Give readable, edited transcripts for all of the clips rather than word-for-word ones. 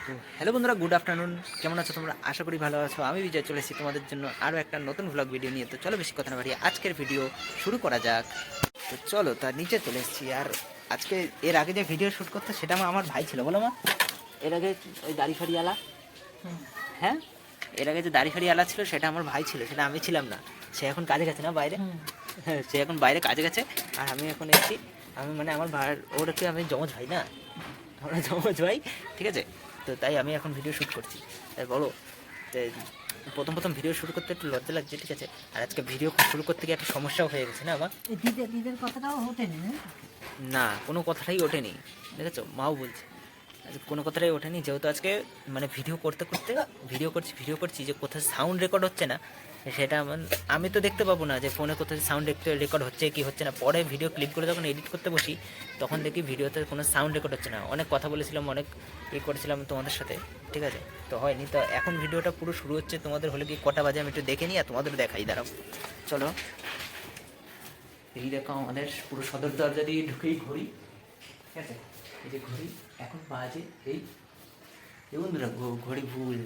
তো হ্যালো বন্ধুরা, good afternoon. কেমন আছো তোমরা? আশা করি ভালো আছো। আমি বিজয় চলে এসেছি তোমাদের জন্য আরও একটা নতুন ভ্লগ ভিডিও নিয়ে। তো চলো বেশি কথা না বাড়িয়ে আজকের ভিডিও শুরু করা যাক। তো চলো তার নিচে চলে এসেছি। আর আজকে এর আগে যে ভিডিও শ্যুট করতে সেটা আমার ভাই ছিল, বলো মা। এর আগে ওই দাড়ি ফাড়িওয়ালা, হ্যাঁ, এর আগে যে দাড়ি ফাড়িওয়ালা ছিল সেটা আমার ভাই ছিল, সেটা আমি ছিলাম না। সে এখন কাজে গেছে না বাইরে, হ্যাঁ সে এখন বাইরে কাজে গেছে। আর আমি এখন এসেছি। আমি মানে আমার ভাই, ওর কি আমি জমজ ভাই না, আমরা জমজ ভাই, ঠিক আছে। তো তাই আমি এখন ভিডিও শ্যুট করছি। তাই বলো, তো প্রথম প্রথম ভিডিও শুরু করতে একটু লজ্জা লাগছে, ঠিক আছে। আর আজকে ভিডিও শুরু করতে গিয়ে একটা সমস্যাও হয়ে গেছে না আমার। দিদের কথাটাও ওঠেনি না? না, কোনো কথাটাই ওঠেনি, দেখেছো, মাও বলছে আজকে কোনো কথাটাই ওঠেনি। যেহেতু আজকে মানে ভিডিও করতে করতে ভিডিও করছি যে কোথাও সাউন্ড রেকর্ড হচ্ছে না সেটা আমি তো দেখতে পাবো না যে ফোনে কোথাও সাউন্ড রেকর্ড হচ্ছে কি হচ্ছে না। পরে ভিডিও ক্লিপ করে যখন এডিট করতে বসি তখন দেখি ভিডিওতে কোনো সাউন্ড রেকর্ড হচ্ছে না। অনেক কথা বলেছিলাম, অনেক করেছিলাম তোমাদের সাথে, ঠিক আছে, তো হয়নি। তো এখন ভিডিওটা পুরো শুরু হচ্ছে। তোমাদের হলে কি কটা বাজে আমি একটু দেখে নিই আর তোমাদের দেখাই, দাঁড়াও। চলো, এই দেখো আমাদের পুরো সদর দরজা দিয়ে ঢুকেই ঘড়ি, ঠিক আছে। এই যে ঘড়ি এখন বাজে এই, বন্ধুরা ঘড়ি ভুল,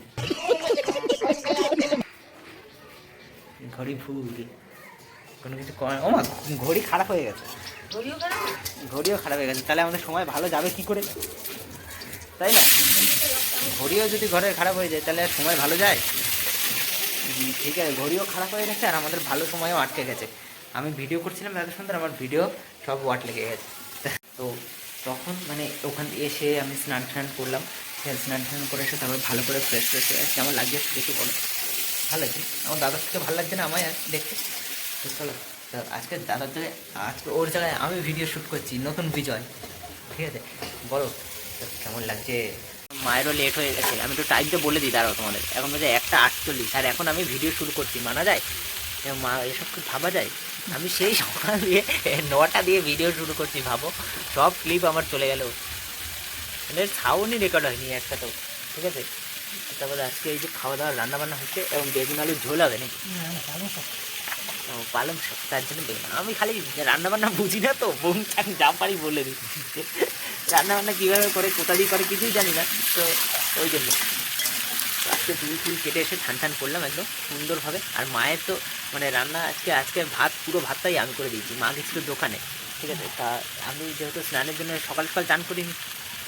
ঘড়ি ভুল, কোনো কিছু ও মা, ঘড়ি খারাপ হয়ে গেছে, ঘড়িও খারাপ হয়ে গেছে। তাহলে আমাদের সময় ভালো যাবে কি করে, তাই না? ঘড়িও যদি ঘরে খারাপ হয়ে যায় তাহলে আর সময় ভালো যায়? ঠিক আছে, ঘড়িও খারাপ হয়ে গেছে আর আমাদের ভালো সময়ও আটকে গেছে। আমি ভিডিও করছিলাম এত সুন্দর, আমার ভিডিও সব ওয়াট লেগে গেছে। তো তখন মানে ওখান এসে আমি স্নান টান করলাম। স্নান টান করে এসে তারপর ভালো করে ফ্রেশ ফ্রেশ হয়ে কেমন লাগছে দেখে বলো। ভালো লাগছে? আমার দাদার থেকে ভালো লাগছে না আমায় দেখতে? তো চলো, তো আজকে দাদার জায়গায়, আজকে ওর জায়গায় আমি ভিডিও শ্যুট করছি, নতুন বিজয়, ঠিক আছে। বলো তো কেমন লাগছে? মায়েরও লেট হয়ে গেছে, আমি একটু টাইমটা বলে দিই, দাঁড়াও তোমাদের। এখন বাজে 1:48 আর এখন আমি ভিডিও শুরু করছি, মানা যায়? মা এসব কি ভাবা যায়? আমি সেই সকাল দিয়ে 9টা দিয়ে ভিডিও শুরু করছি, ভাবো। সব ক্লিপ আমার চলে গেল, মানে সাউন্ডই রেকর্ড হয়নি একটা তো, ঠিক আছে। তারপরে আজকে এই যে খাওয়া দাওয়া রান্না বান্না হচ্ছে এবং বেগুন আলুর ঝোল হবে নাকি? ও পালং শাক, তার জন্য বেগুন। আমি খালি রান্না বান্না বুঝি না তো, বোন যা পারি বলে দিই। রান্না বান্না কীভাবে করে, কোথা দিয়ে করে কিছুই জানি না, তো ওই জন্য আজকে চুল ফুল কেটে এসে ঠান ঠান করলাম একদম সুন্দরভাবে। আর মায়ের তো মানে রান্না আজকে ভাত, পুরো ভাতটাই আমি করে দিয়েছি। মা গেছিলো দোকানে, ঠিক আছে। তা আমি যেহেতু স্নানের জন্য সকাল সকাল চান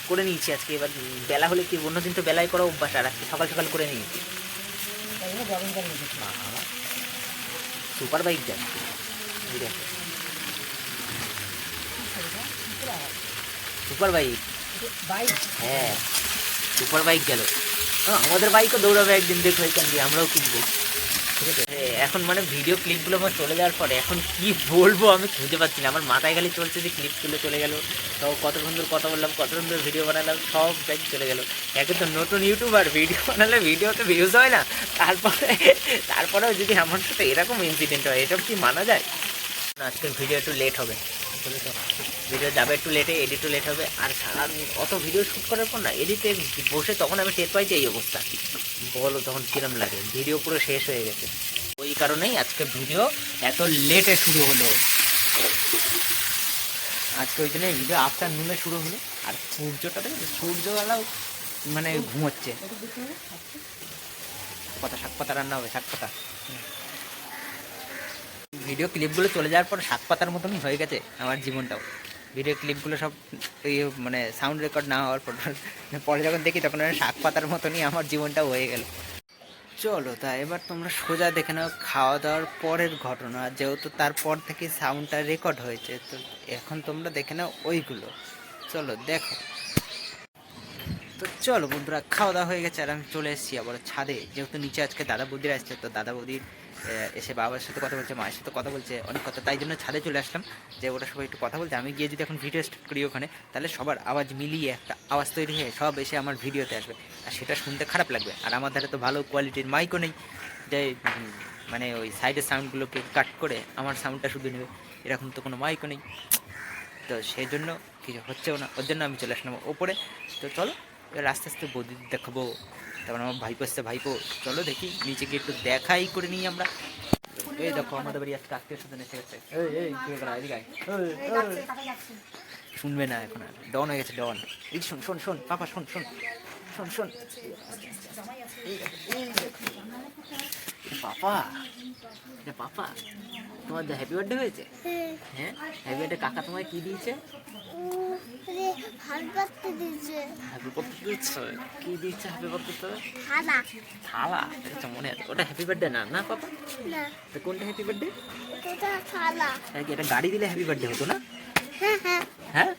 করে নিয়েছি আজকে। এবার বেলা হলে কি, অন্যদিন তো বেলায় করা অভ্যাস, আর আজকে সকাল সকাল করে নিয়েছি। সুপার বাইক যায়, সুপার বাইক, হ্যাঁ সুপার বাইক গেল। আমাদের বাইকও দৌড়াবে একদিন, দেখো এখান দিয়ে আমরাও কিনবো, ঠিক আছে। এখন মানে ভিডিও ক্লিপগুলো আমার চলে যাওয়ার পরে এখন কি বলবো আমি খুঁজে পাচ্ছি না। আমার মাথায় খালি চলছে যে ক্লিপ তুলে চলে গেল, সব কত সুন্দর কথা বললাম, কত সুন্দর ভিডিও বানালাম, সব ব্যাগ চলে গেল। একে তো নতুন ইউটিউবার, ভিডিও বানালে ভিডিওতে ভিউজ হয় না, তারপরেও যদি আমার সাথে এরকম ইনসিডেন্ট হয়, এসব কি মানা যায়? আজকের ভিডিও একটু লেট হবে, বুঝেছো। ভিডিও যাবে একটু লেটে, এডিটও লেট হবে। আর সারা অত ভিডিও শ্যুট করার পর না এডিটে বসে তখন আমি টের পাই যে এই অবস্থা, বলো তখন কিরম লাগে, ভিডিও পুরো শেষ হয়ে গেছে। ওই কারণেই আজকে ভিডিও এত লেটে শুরু হলো। আজকে ওই জন্য ভিডিও আফটারনুনে শুরু হলো। আর সূর্যটা দেখে, সূর্যবেলাও মানে ঘুমোচ্ছে। শাক পাতা রান্না হবে, শাক পাতা। ভিডিও ক্লিপগুলো চলে যাওয়ার পর শাক পাতার মতনই হয়ে গেছে আমার জীবনটাও। ভিডিও ক্লিপগুলো সব এই মানে সাউন্ড রেকর্ড না হওয়ার পর পরে যখন দেখি তখন শাক পাতার মতনই আমার জীবনটাও হয়ে গেল। চলো তা এবার তোমরা সোজা দেখে নাও খাওয়া দাওয়ার পরের ঘটনা, যেহেতু তারপর থেকে সাউন্ডটা রেকর্ড হয়েছে। তো এখন তোমরা দেখে নাও ওইগুলো, চলো দেখো। তো চলো বন্ধুরা, খাওয়া দাওয়া হয়ে গেছে আর আমি চলে এসেছি আবার ছাদে, যেহেতু নিচে আজকে দাদা বৌদির আসছে। তো দাদা বৌদির এসে বাবার সাথে কথা বলছে, মায়ের সাথে কথা বলছে, অনেক কথা, তাই জন্য ছাদে চলে আসলাম যে ওরা সবাই একটু কথা বলছে। আমি গিয়ে যদি এখন ভিডিও স্টার্ট করি ওখানে, তাহলে সবার আওয়াজ মিলিয়ে একটা আওয়াজ তৈরি হয়ে সব এসে আমার ভিডিওতে আসবে, আর সেটা শুনতে খারাপ লাগবে। আর আমার ধারে তো ভালো কোয়ালিটির মাইকও নেই যে মানে ওই সাইডের সাউন্ডগুলোকে কাট করে আমার সাউন্ডটা শুধু নেবে, এরকম তো কোনো মাইকও নেই। তো সেই জন্য কিছু হচ্ছেও না, ওর জন্য আমি চলে আসলাম ওপরে। তো চলো এবার আস্তে আস্তে বৌদি দেখাবো, তারপর আমার ভাইপো আসছে, ভাইপো চলো দেখি নিচে গিয়ে একটু দেখাই করে নিই আমরা। এই দেখো আমাদের বাড়ি আজকে আত্মীয় স্বজন এসে গেছে। শুনবে না এখন, আর ডন হয়ে গেছে ডন। এই শোন শোন শোন পাপা, শোন শোন, শোন শোন, এই এই দেখো। পাপা, এটা পাপা, তোমার হ্যাপি বার্থডে হয়েছে? হ্যাঁ, হ্যাপি বার্থডে। কাকা তোমায় কি দিয়েছে? হ্যাপি বার্থডে দিয়েছে। কি দিয়েছে হ্যাপি বার্থডে? থালা। আচ্ছা, মনে আছে। ওটা হ্যাপি বার্থডে না, না পাপা? তো কোনটা হ্যাপি বার্থডে? এটা গাড়ি দিলে হ্যাপি বার্থডে হতো না? হ্যাঁ হ্যাঁ।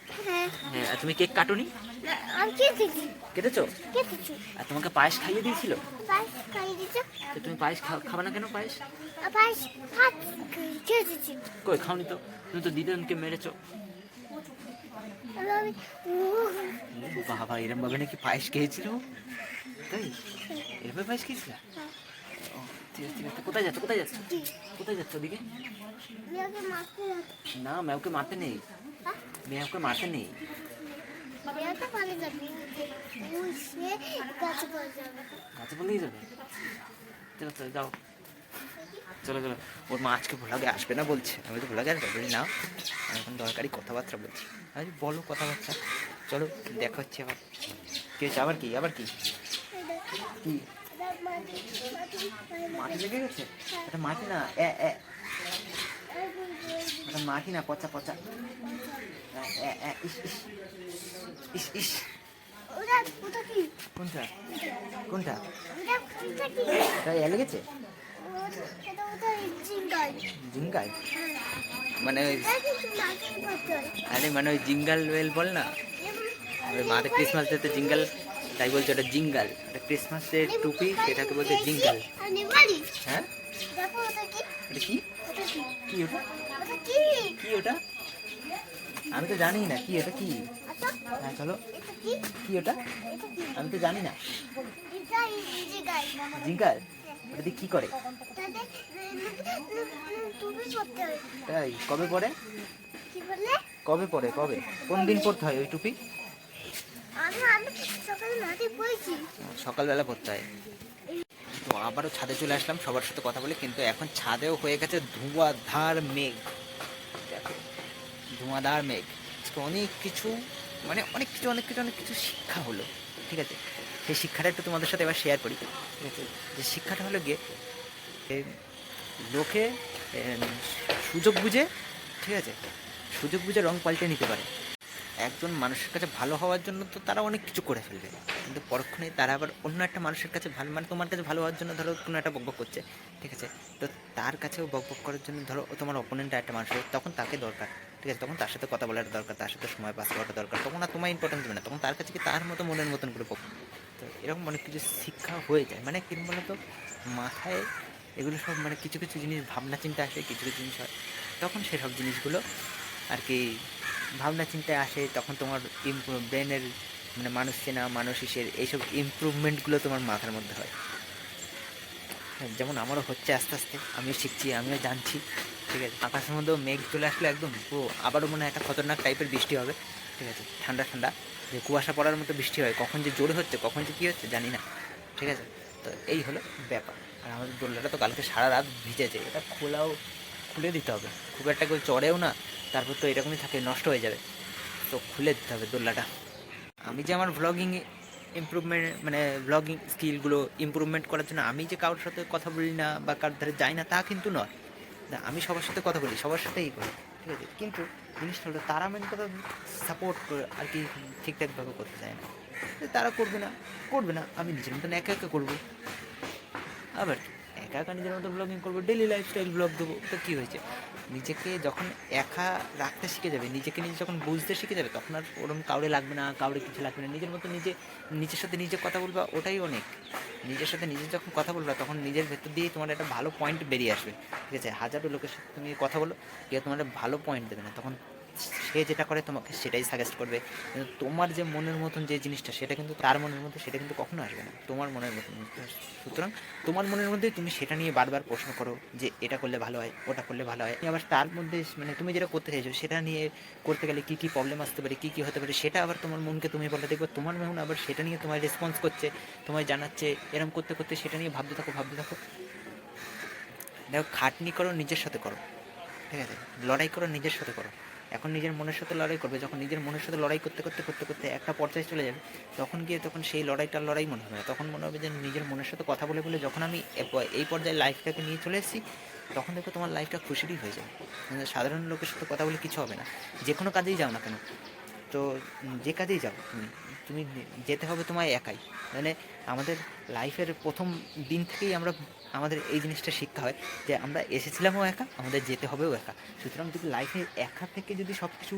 আর তুমি কেক কাটোনি? কেটেছো? আর তোমাকে পায়েস খাইয়ে দিয়েছিল? তো তুমি পায়েস খাবে না কেন? পায়েস কই খাওনি তো? তুমি তো দিদনকে মেরেছো। বাবা, এরম ভাবে নাকি পায়েস খেয়েছিল? তাই? এরম পায়েস খেয়েছিল? ও, ঠিক আছে ঠিক আছে। কোথায় যাচ্ছ? কোথায় যাচ্ছ? কোথায় যাচ্ছ ওদিকে? না, ম্যাওকে মারতে নেই। ম্যাওকে মারতে নেই। গাছে বলেই যাবে? চলো চলো, যাও। চলো চলো। ওর মা আজকে ভোলাগে আসবে না বলছে। আমি তো ভোলাগে আসবে বলি না, আমি এখন দরকারি কথাবার্তা বলছি। আমি বলো কথাবার্তা। চলো, দেখা হচ্ছে আবার। কি হচ্ছে? আবার কি? আবার কি? কি মাটি লেগে গেছে? এটা মাটি না, এটা মাটি না, পচা পচা। ইস ইস ইস ইস। কোনটা কোনটা? এটা লেগেছে? জিঙ্গাল মানে ওই, আরে মানে ওই জিঙ্গাল ওয়েল বল না। ওই মাদের ক্রিসমাস ডেতে জিঙ্গাল, তাই বলছে ওটা জিঙ্গাল। এটা ক্রিসমাসের টুপি, সেটাকে বলছে জিঙ্গাল। হ্যাঁ, এটা কি? কি ওটা? কি ওটা? আমি তো জানি না কি ওটা। কি? হ্যাঁ চলো। কি ওটা? আমি তো জানি না। জিঙ্গাল? ওটা দিয়ে কি করে? তাই? কবে পরে? কবে পরে? কবে? কোন দিন পড়তে হয় ওই টুপি? সকালবেলা পড়তে হয়। তো আবারও ছাদে চলে আসলাম সবার সাথে কথা বলে, কিন্তু এখন ছাদেও হয়ে গেছে ধোঁয়াধার মেঘ। দেখো, ধোঁয়াধার মেঘ। অনেক কিছু, মানে অনেক কিছু শিক্ষা হলো। ঠিক আছে, সেই শিক্ষাটা একটু তোমাদের সাথে এবার শেয়ার করি। ঠিক আছে, যে শিক্ষাটা হলো গিয়ে, লোকে সুযোগ বুঝে, ঠিক আছে, সুযোগ বুঝে রং পাল্টে নিতে পারে। একজন মানুষের কাছে ভালো হওয়ার জন্য তো তারা অনেক কিছু করে ফেলবে, কিন্তু পরক্ষণে তারা আবার অন্য একটা মানুষের কাছে ভালো, মানে তোমার কাছে ভালো হওয়ার জন্য ধরো কোনো একটা বকবক করছে, ঠিক আছে, তো তার কাছেও বকবক করার জন্য ধরো তোমার অপোনেন্ট একটা মানুষ, তখন তাকে দরকার। ঠিক আছে, তখন তার সাথে কথা বলার দরকার, তার সাথে সময় পাস করাটা দরকার। তখন আর তোমার ইম্পর্টেন্স দেবে না, তখন তার কাছে কি তার মতো মনের মতন করে বক। তো এরকম অনেক কিছু শিক্ষা হয়ে যায়। মানে কিরকম বলো তো, মাথায় এগুলো সব, মানে কিছু কিছু জিনিস ভাবনা চিন্তা আসে, কিছু কিছু জিনিস হয়, তখন সেসব জিনিসগুলো আর কি ভাবনা চিন্তায় আসে। তখন তোমার ব্রেনের, মানে মানুষ চেনা, মানুষ হিসেবে এইসব ইমপ্রুভমেন্টগুলো তোমার মাথার মধ্যে হয়। যেমন আমারও হচ্ছে আস্তে আস্তে, আমিও শিখছি, আমিও জানছি। ঠিক আছে, আকাশের মধ্যেও মেঘ চলে আসলে একদম পুরো, আবারও মনে হয় একটা খতরনাক টাইপের বৃষ্টি হবে। ঠিক আছে, ঠান্ডা ঠান্ডা, যে কুয়াশা পড়ার মতো বৃষ্টি হয়, কখন যে জোরে হচ্ছে, কখন যে কী হচ্ছে জানি না। ঠিক আছে, তো এই হলো ব্যাপার। আর আমাদের দোল্লাটা তো কালকে সারা রাত ভিজেছে, এটা খুলে দিতে হবে। খুব একটা কেউ চড়েও না, তারপর তো এরকমই থাকে, নষ্ট হয়ে যাবে, তো খুলে দিতে হবে দোল্লাটা। আমি যে আমার ভ্লগিং ইমপ্রুভমেন্ট, মানে ভ্লগিং স্কিলগুলো ইমপ্রুভমেন্ট করার জন্য আমি যে কারোর সাথে কথা বলি না বা কারোর ধারে যাই না, তা কিন্তু নয়। আমি সবার সাথে কথা বলি, সবার সাথেই করি। ঠিক আছে, কিন্তু জিনিসটা হলো তারা মেন কথা সাপোর্ট করে আর কি ঠিকঠাকভাবে করতে চায় না। তারা করবে না, আমি নিজের মতন একা একা করবো। আবার একা একা নিজের মতো ব্লগিং করবো, ডেলি লাইফস্টাইল ব্লগ দেবো, তো কী হয়েছে? নিজেকে যখন একা রাখতে শিখে যাবে, নিজেকে নিজে যখন বুঝতে শিখে যাবে, তখন আর ওরকম কাউরে লাগবে না, কাউরে কিছু লাগবে না। নিজের মতো নিজের সাথে নিজে কথা বলবা, ওটাই অনেক। নিজের সাথে নিজে যখন কথা বলবা, তখন নিজের ভেতর দিয়েই তোমার একটা ভালো পয়েন্ট বেরিয়ে আসবে। ঠিক আছে, হাজারো লোকের সাথে তুমি কথা বলো, কেউ তোমার ভালো পয়েন্ট দেবে না, তখন সে যেটা করে তোমাকে সেটাই সাজেস্ট করবে। কিন্তু তোমার যে মনের মতন যে জিনিসটা, সেটা কিন্তু তার মনের মধ্যে সেটা কিন্তু কখনো আসবে না, তোমার মনের মতন। সুতরাং তোমার মনের মধ্যেই তুমি সেটা নিয়ে বারবার প্রশ্ন করো যে এটা করলে ভালো হয়, ওটা করলে ভালো হয়। আবার তার মধ্যে, মানে তুমি যেটা করতে চাইছো সেটা নিয়ে করতে গেলে কী কী প্রবলেম আসতে পারে, কী কী হতে পারে, সেটা আবার তোমার মনকে তুমি বলে দেখবে, তোমার মন আবার সেটা নিয়ে তোমার রেসপন্স করছে, তোমায় জানাচ্ছে। এরকম করতে করতে সেটা নিয়ে ভাবতে থাকো। দেখো, খাটনি করো, নিজের সাথে করো। ঠিক আছে, লড়াই করো, নিজের সাথে করো। এখন নিজের মনের সাথে লড়াই করবে, যখন নিজের মনের সাথে লড়াই করতে করতে করতে করতে একটা পর্যায়ে চলে যাবে, তখন গিয়ে তখন সেই লড়াইটার লড়াই মনে হবে না, তখন মনে হবে যে নিজের মনের সাথে কথা বলে বলে যখন আমি এই পর্যায়ে লাইফটাকে নিয়ে চলে এসেছি, তখন দেখো তোমার লাইফটা খুশিরই হয়ে যাবে। সাধারণ লোকের সাথে কথা বলে কিছু হবে না, যে কোনো কাজেই যাও না কেন, তো যে কাজেই যাও তুমি তুমি যেতে হবে তোমায় একাই। মানে আমাদের লাইফের প্রথম দিন থেকেই আমাদের এই জিনিসটা শিক্ষা হয় যে আমরা এসেছিলামও একা, আমাদের যেতে হবেও একা। সুতরাং যদি লাইফে একা থেকে যদি সব কিছু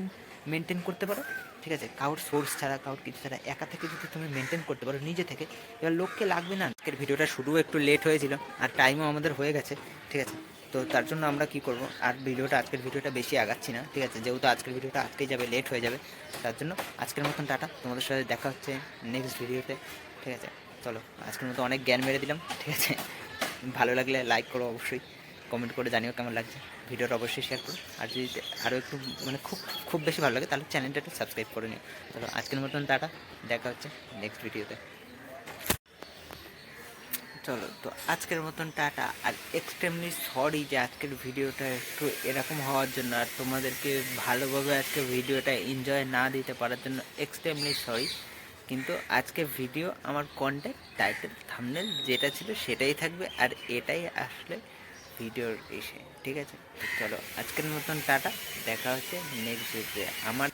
মেনটেন করতে পারো, ঠিক আছে, কারোর সোর্স ছাড়া কারোর কিছু ছাড়া একা থেকে যদি তুমি মেনটেন করতে পারো নিজে থেকে, এবার লোককে লাগবে না। আজকের ভিডিওটা শুরু একটু লেট হয়েছিল আর টাইমও আমাদের হয়ে গেছে, ঠিক আছে, তো তার জন্য আমরা কি করব, আর আজকের ভিডিওটা বেশি আগাচ্ছি না, ঠিক আছে, যেহেতু আজকের ভিডিওটা আজকেই যাবে, লেট হয়ে যাবে, তার জন্য আজকের মতন টাটা। তোমাদের সাথে দেখা হচ্ছে নেক্সট ভিডিওতে, ঠিক আছে। চলো, আজকের মতো অনেক জ্ঞান মেরে দিলাম, ঠিক আছে। ভালো লাগলে লাইক করো, অবশ্যই কমেন্ট করে জানিও কেমন লাগছে, ভিডিওটা অবশ্যই শেয়ার করো, আর যদি আরও একটু মানে খুব খুব বেশি ভালো লাগে তাহলে চ্যানেলটা একটু সাবস্ক্রাইব করে নিও। চলো, আজকের মতন টাটা, দেখা হচ্ছে নেক্সট ভিডিওতে। চলো, তো আজকের মতন টাটা। আর এক্সট্রিমলি সরি যে আজকের ভিডিওটা একটু এরকম হওয়ার জন্য, আর তোমাদেরকে ভালোভাবে আজকে ভিডিওটা এনজয় না দিতে পারার জন্য এক্সট্রিমলি সরি। কিন্তু আজকে ভিডিও আমার কন্টেন্ট টাইটেল থাম্বনেল যেটা ছিল সেটাই থাকবে, আর এটাই আসলে ভিডিওর এসে, ঠিক আছে। চলো, আজকের মতন টাটা, দেখা হচ্ছে নেক্সট ভিডিওতে। আমার